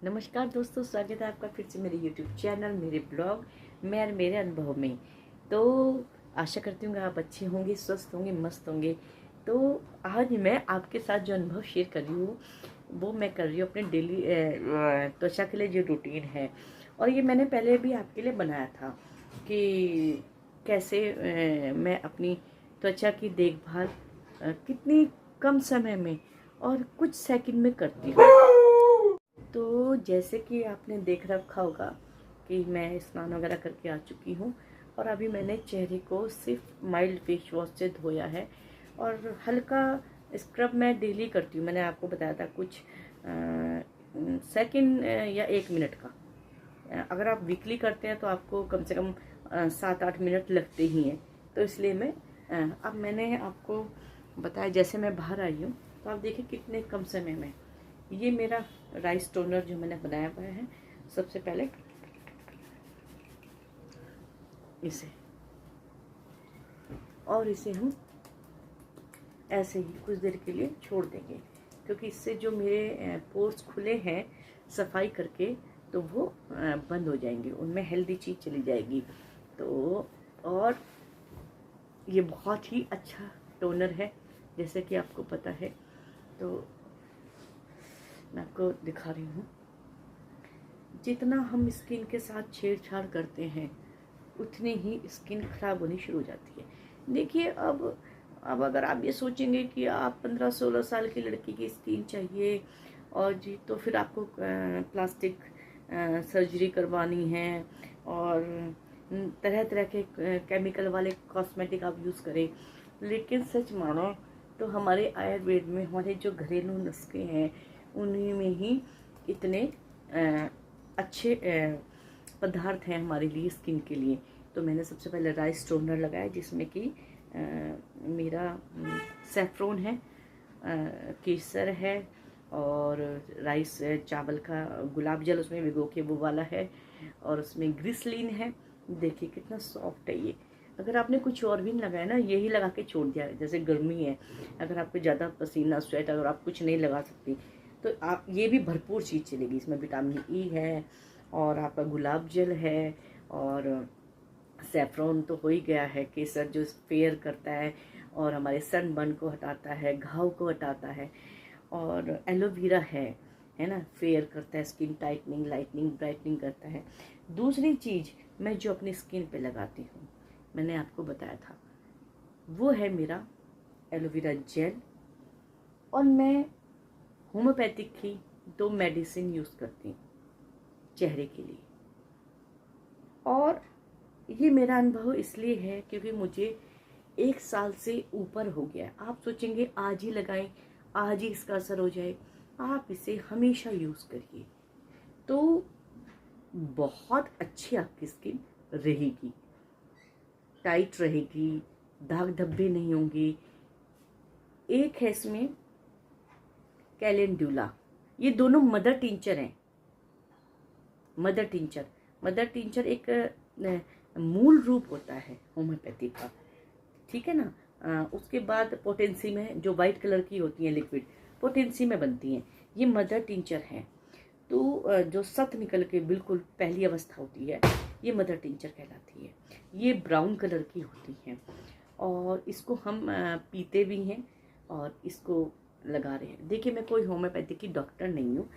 नमस्कार दोस्तों, स्वागत है आपका फिर से मेरे YouTube चैनल, मेरे ब्लॉग में और मेरे अनुभव में। तो आशा करती हूँ आप अच्छे होंगे, स्वस्थ होंगे, मस्त होंगे। तो आज मैं आपके साथ जो अनुभव शेयर कर रही हूँ वो मैं कर रही हूँ अपने डेली त्वचा के लिए जो रूटीन है। और ये मैंने पहले भी आपके लिए बनाया था कि कैसे मैं अपनी त्वचा की देखभाल कितनी कम समय में और कुछ सेकंड में करती हूँ। तो जैसे कि आपने देख रखा होगा कि मैं स्नान वगैरह करके आ चुकी हूँ और अभी मैंने चेहरे को सिर्फ माइल्ड फेस वॉश से धोया है और हल्का स्क्रब मैं डेली करती हूँ। मैंने आपको बताया था कुछ सेकंड या 1 मिनट का। अगर आप वीकली करते हैं तो आपको कम से कम 7-8 मिनट लगते ही हैं। तो इसलिए मैं अब मैंने आपको बताया, जैसे मैं बाहर आई हूँ तो आप देखिए कितने कम समय में ये मेरा राइस टोनर जो मैंने बनाया हुआ है। सबसे पहले इसे हम ऐसे ही कुछ देर के लिए छोड़ देंगे, क्योंकि इससे जो मेरे पोर्स खुले हैं सफाई करके तो वो बंद हो जाएंगे, उनमें हेल्दी चीज़ चली जाएगी। तो और ये बहुत ही अच्छा टोनर है, जैसे कि आपको पता है। तो मैं आपको दिखा रही हूँ, जितना हम स्किन के साथ छेड़छाड़ करते हैं उतनी ही स्किन खराब होनी शुरू हो जाती है। देखिए अब अगर आप ये सोचेंगे कि आप 15-16 साल की लड़की की स्किन चाहिए और जी, तो फिर आपको प्लास्टिक सर्जरी करवानी है और तरह तरह के केमिकल वाले कॉस्मेटिक आप यूज़ करें। लेकिन सच मानो तो हमारे आयुर्वेद में हमारे जो घरेलू नुस्खे हैं उन्हीं में ही इतने अच्छे पदार्थ हैं हमारे लिए, स्किन के लिए। तो मैंने सबसे पहले राइस टोनर लगाया, जिसमें कि मेरा सैफ्रॉन है, केसर है और राइस चावल का गुलाब जल उसमें भिगो के वो वाला है, और उसमें ग्लिसरीन है। देखिए कितना सॉफ्ट है ये। अगर आपने कुछ और भी नहीं लगाया ना, यही लगा के छोड़ दिया, जैसे गर्मी है, अगर आपको ज़्यादा पसीना स्वेट अगर आप कुछ नहीं लगा सकती तो आप ये भी भरपूर चीज़ चलेगी। इसमें विटामिन ई है और आपका गुलाब जल है और सैफ्रॉन तो हो ही गया है, केसर जो फेयर करता है और हमारे सनबर्न को हटाता है, घाव को हटाता है, और एलोवेरा है ना, फेयर करता है, स्किन टाइटनिंग, लाइटनिंग, ब्राइटनिंग करता है। दूसरी चीज़ मैं जो अपनी स्किन पे लगाती हूँ, मैंने आपको बताया था, वो है मेरा एलोवेरा जेल। और मैं होम्योपैथिक की 2 मेडिसिन यूज़ करती हूँ चेहरे के लिए। और ये मेरा अनुभव इसलिए है क्योंकि मुझे 1 साल से ऊपर हो गया है। आप सोचेंगे आज ही लगाएं, आज ही इसका असर हो जाए। आप इसे हमेशा यूज़ करिए तो बहुत अच्छी आपकी स्किन रहेगी, टाइट रहेगी, दाग धब्बे नहीं होंगे। एक है इसमें कैलेंडुला, ये दोनों मदर टिंचर हैं। मदर टिंचर एक मूल रूप होता है होम्योपैथी का, ठीक है ना। उसके बाद पोटेंसी में जो वाइट कलर की होती है लिक्विड, पोटेंसी में बनती हैं, ये मदर टिंचर है। तो जो सत निकल के बिल्कुल पहली अवस्था होती है, ये मदर टिंचर कहलाती है। ये ब्राउन कलर की होती हैं और इसको हम पीते भी हैं और इसको लगा रहे हैं। देखिए मैं कोई होम्योपैथी की डॉक्टर नहीं हूँ,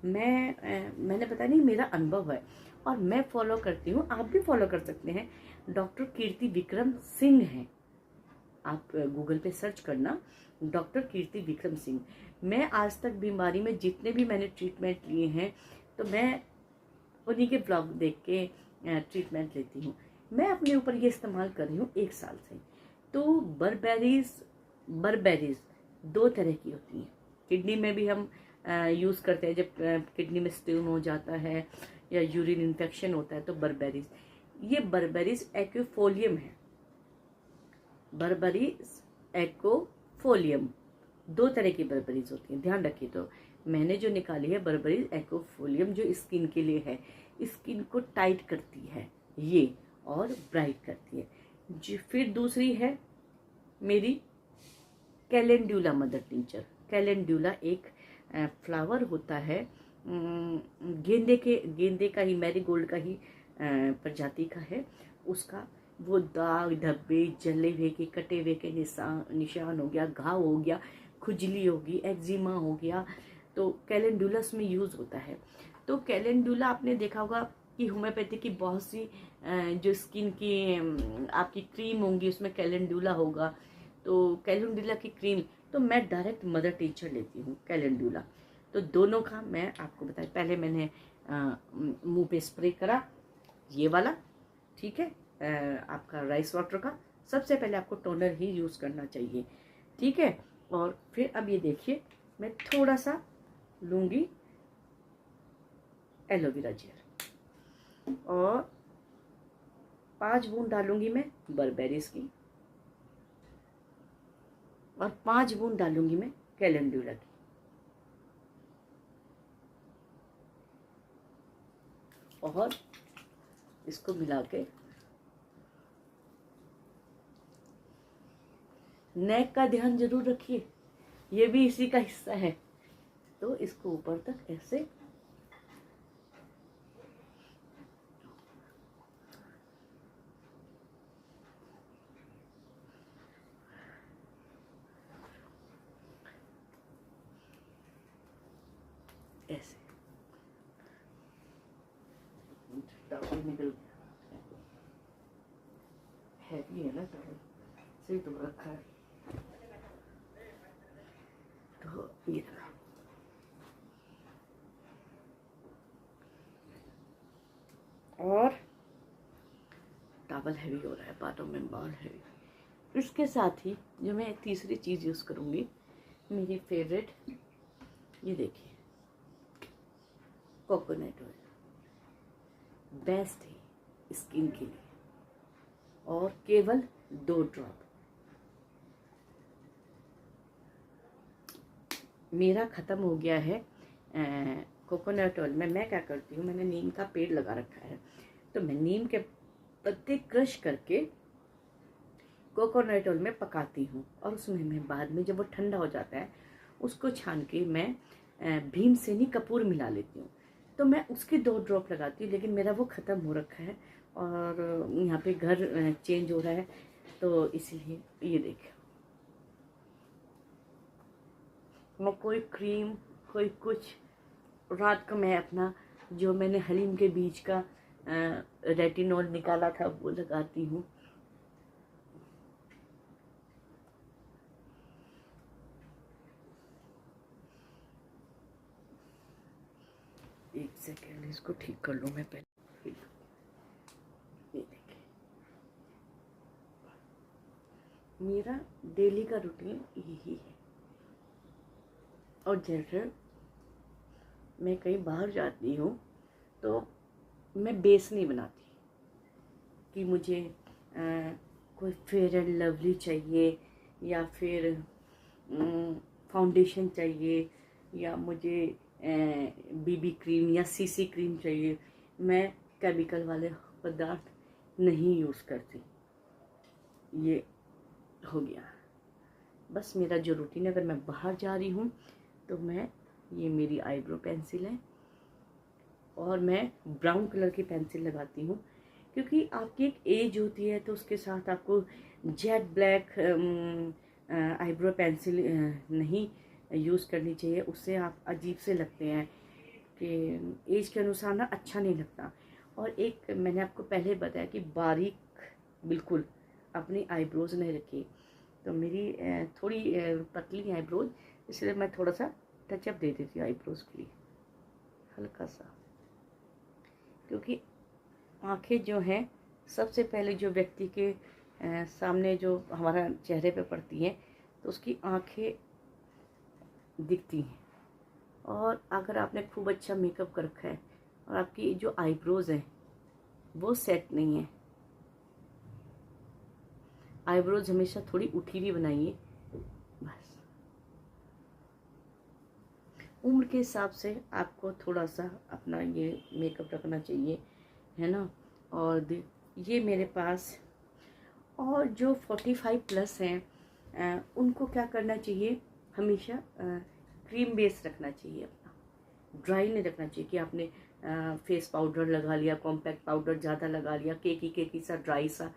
मैंने पता नहीं, मेरा अनुभव है और मैं फॉलो करती हूँ, आप भी फॉलो कर सकते हैं। डॉक्टर कीर्ति विक्रम सिंह हैं, आप गूगल पे सर्च करना, डॉक्टर कीर्ति विक्रम सिंह। मैं आज तक बीमारी में जितने भी मैंने ट्रीटमेंट लिए हैं तो मैं उन्हीं के ब्लॉग देख के ट्रीटमेंट लेती हूँ। मैं अपने ऊपर ये इस्तेमाल कर रही हूँ 1 साल से। तो बरबेरीज 2 तरह की होती हैं। किडनी में भी हम यूज़ करते हैं, जब किडनी में स्टोन हो जाता है या यूरिन इन्फेक्शन होता है तो बरबेरीज, ये बरबेरीज एक्विफोलियम है। बर्बरीज एक्विफोलियम 2 तरह की बर्बरीज होती हैं, ध्यान रखिए। तो मैंने जो निकाली है बर्बरीज एक्विफोलियम, जो स्किन के लिए है, स्किन को टाइट करती है ये और ब्राइट करती है जी। फिर दूसरी है मेरी कैलेंडुला मदर टिंचर। कैलेंडुला एक फ्लावर होता है गेंदे का ही, मैरीगोल्ड का ही प्रजाति का है। उसका वो दाग धब्बे, जले हुए के, कटे हुए के निशान हो गया, घाव हो गया, खुजली होगी, एक्जिमा हो गया, तो कैलेंडुलस में यूज़ होता है। तो कैलेंडुला आपने देखा होगा कि होम्योपैथी की बहुत सी जो स्किन की आपकी क्रीम होंगी उसमें कैलेंडुला होगा। तो कैलेंडुला की क्रीम, तो मैं डायरेक्ट मदर टीचर लेती हूँ कैलेंडुला। तो दोनों का मैं आपको बताया, पहले मैंने मुंह पे स्प्रे करा ये वाला, ठीक है, आपका राइस वाटर का। सबसे पहले आपको टोनर ही यूज़ करना चाहिए, ठीक है। और फिर अब ये देखिए, मैं थोड़ा सा लूँगी एलोवेरा जेल और 5 बूंद डालूंगी मैं बर्बेरीज की और 5 बूंद डालूंगी मैं कैलेंडुला की। और इसको मिला के नेक का ध्यान जरूर रखिए, ये भी इसी का हिस्सा है। तो इसको ऊपर तक ऐसे ऐसे टॉवल निकल गया, हैवी है ना टॉवल, सही तो रखा है। तो ये रखा, और टॉवल हैवी हो रहा है, बालों में बाल हैवी। इसके साथ ही जो मैं तीसरी चीज़ यूज़ करूँगी, मेरी फेवरेट, ये देखिए कोकोनट ऑयल, बेस्ट है स्किन के लिए, और केवल 2 ड्रॉप। मेरा ख़त्म हो गया है कोकोनट ऑयल में। मैं क्या करती हूँ, मैंने नीम का पेड़ लगा रखा है, तो मैं नीम के पत्ते क्रश करके कोकोनट ऑयल में पकाती हूँ, और उसमें मैं बाद में जब वो ठंडा हो जाता है उसको छान के मैं भीमसेनी कपूर मिला लेती हूँ। तो मैं उसकी 2 ड्रॉप लगाती हूँ, लेकिन मेरा वो ख़त्म हो रखा है और यहाँ पे घर चेंज हो रहा है, तो इसलिए ये देखिए, मैं कोई क्रीम, कोई कुछ, रात को मैं अपना जो मैंने हलीम के बीज का रेटिनॉल निकाला था वो लगाती हूँ। एक सेकेंड, इसको ठीक कर लूँ मैं पहले। ये देखिए, मेरा डेली का रूटीन यही है। और जैसे मैं कहीं बाहर जाती हूँ तो मैं बेस नहीं बनाती कि मुझे कोई फेयर एंड लवली चाहिए, या फिर फाउंडेशन चाहिए, या मुझे बीबी क्रीम या सीसी क्रीम चाहिए। मैं केमिकल वाले पदार्थ नहीं यूज़ करती। ये हो गया बस मेरा जो रूटीन है। अगर मैं बाहर जा रही हूँ तो मैं, ये मेरी आईब्रो पेंसिल है और मैं ब्राउन कलर की पेंसिल लगाती हूँ, क्योंकि आपकी एक एज होती है तो उसके साथ आपको जेट ब्लैक आईब्रो पेंसिल नहीं यूज़ करनी चाहिए। उससे आप अजीब से लगते हैं, कि एज के अनुसार ना अच्छा नहीं लगता। और एक मैंने आपको पहले बताया कि बारीक बिल्कुल अपनी आईब्रोज नहीं रखी, तो मेरी थोड़ी पतली आईब्रोज, इसलिए मैं थोड़ा सा टचअप दे देती हूँ आईब्रोज के लिए, हल्का सा। क्योंकि आँखें जो हैं, सबसे पहले जो व्यक्ति के सामने जो हमारा चेहरे पे पड़ती हैं तो उसकी आँखें दिखती हैं। और अगर आपने खूब अच्छा मेकअप कर रखा है और आपकी जो आईब्रोज हैं वो सेट नहीं है, आईब्रोज हमेशा थोड़ी उठी हुई बनाइए बस। उम्र के हिसाब से आपको थोड़ा सा अपना ये मेकअप रखना चाहिए, है ना। और ये मेरे पास, और जो 45 प्लस हैं उनको क्या करना चाहिए, हमेशा क्रीम बेस रखना चाहिए अपना, ड्राई नहीं रखना चाहिए कि आपने फेस पाउडर लगा लिया, कॉम्पैक्ट पाउडर ज़्यादा लगा लिया, केकी सा ड्राई सा।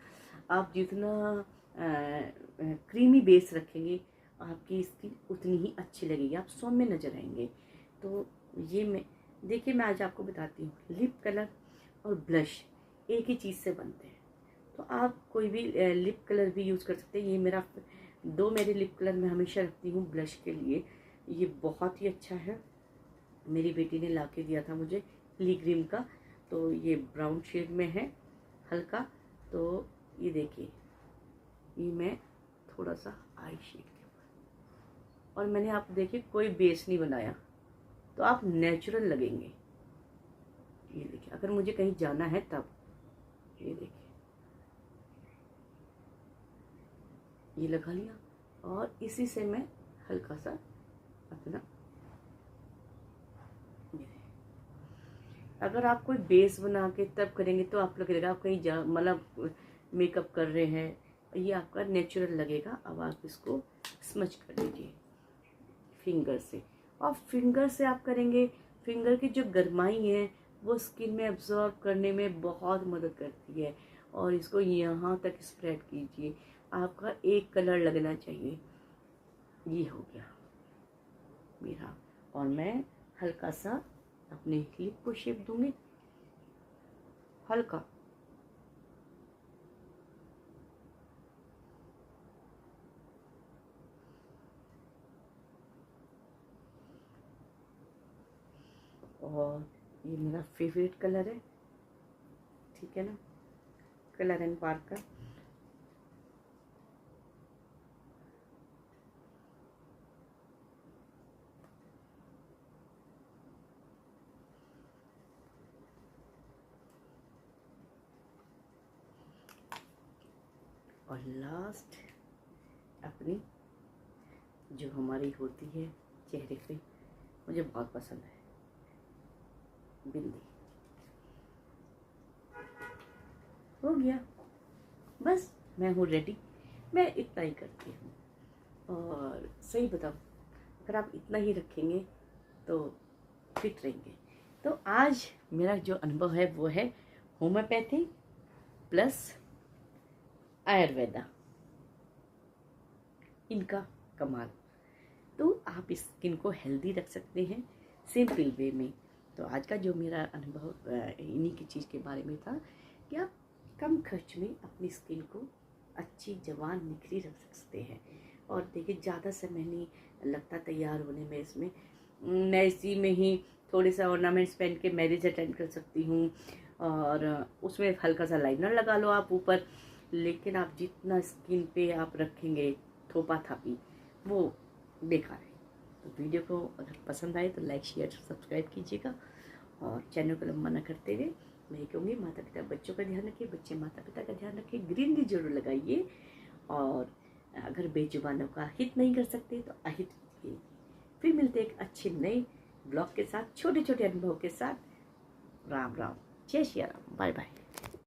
आप जितना क्रीमी बेस रखेंगे आपकी स्किन उतनी ही अच्छी लगेगी, आप सौम्य नजर आएंगे। तो ये मैं आज आपको बताती हूँ, लिप कलर और ब्लश एक ही चीज़ से बनते हैं। तो आप कोई भी लिप कलर भी यूज़ कर सकते हैं। ये मेरे लिप कलर मैं हमेशा रखती हूँ ब्लश के लिए। ये बहुत ही अच्छा है, मेरी बेटी ने ला के दिया था मुझे लीग्रीम का। तो ये ब्राउन शेड में है हल्का। तो ये देखिए, ये मैं थोड़ा सा आई शेड के ऊपर, और मैंने आप देखिए कोई बेस नहीं बनाया, तो आप नेचुरल लगेंगे। ये देखिए, अगर मुझे कहीं जाना है तब ये देखिए, ये लगा लिया और इसी से मैं हल्का सा अपना, अगर आप कोई बेस बना के तब करेंगे तो आप लगेगा आप कहीं मतलब मेकअप कर रहे हैं, ये आपका नेचुरल लगेगा। अब आप इसको स्मच कर लीजिए फिंगर से, और फिंगर से आप करेंगे, फिंगर की जो गरमाई है वो स्किन में एब्जॉर्ब करने में बहुत मदद करती है। और इसको यहाँ तक स्प्रेड कीजिए, आपका एक कलर लगना चाहिए। ये हो गया मेरा, और मैं हल्का सा अपने लिप को शेप दूंगी, हल्का। और ये मेरा फेवरेट कलर है, ठीक है ना, कलर एंड पार्क का। और लास्ट अपनी जो हमारी होती है चेहरे पे, मुझे बहुत पसंद है, बिंदी। हो गया, बस मैं हूँ रेडी। मैं इतना ही करती हूँ, और सही बताऊँ, अगर आप इतना ही रखेंगे तो फिट रहेंगे। तो आज मेरा जो अनुभव है वो है होम्योपैथी प्लस आयुर्वेदा, इनका कमाल। तो आप स्किन को हेल्दी रख सकते हैं सिंपल वे में। तो आज का जो मेरा अनुभव इन्हीं की चीज़ के बारे में था कि आप कम खर्च में अपनी स्किन को अच्छी जवान निखरी रख सकते हैं। और देखिए, ज़्यादा समय नहीं लगता तैयार होने में। इसमें मैं इसी में ही थोड़े सा ऑर्नामेंट्स पहन के मैरिज अटेंड कर सकती हूँ, और उसमें हल्का सा लाइनर लगा लो आप ऊपर। लेकिन आप जितना स्किन पे आप रखेंगे थोपा थापी, वो बेकार है। तो वीडियो को अगर पसंद आए तो लाइक शेयर सब्सक्राइब कीजिएगा। और चैनल को लंबा ना करते हुए मैं कहूँगी, माता पिता बच्चों का ध्यान रखिए, बच्चे माता पिता का ध्यान रखिए, ग्रीनरी जरूर लगाइए। और अगर बेजुबानों का हित नहीं कर सकते तो अहित कीजिए। फिर मिलते एक अच्छे नए ब्लॉग के साथ, छोटे छोटे अनुभव के साथ। राम राम, जय श्री राम, बाय बाय।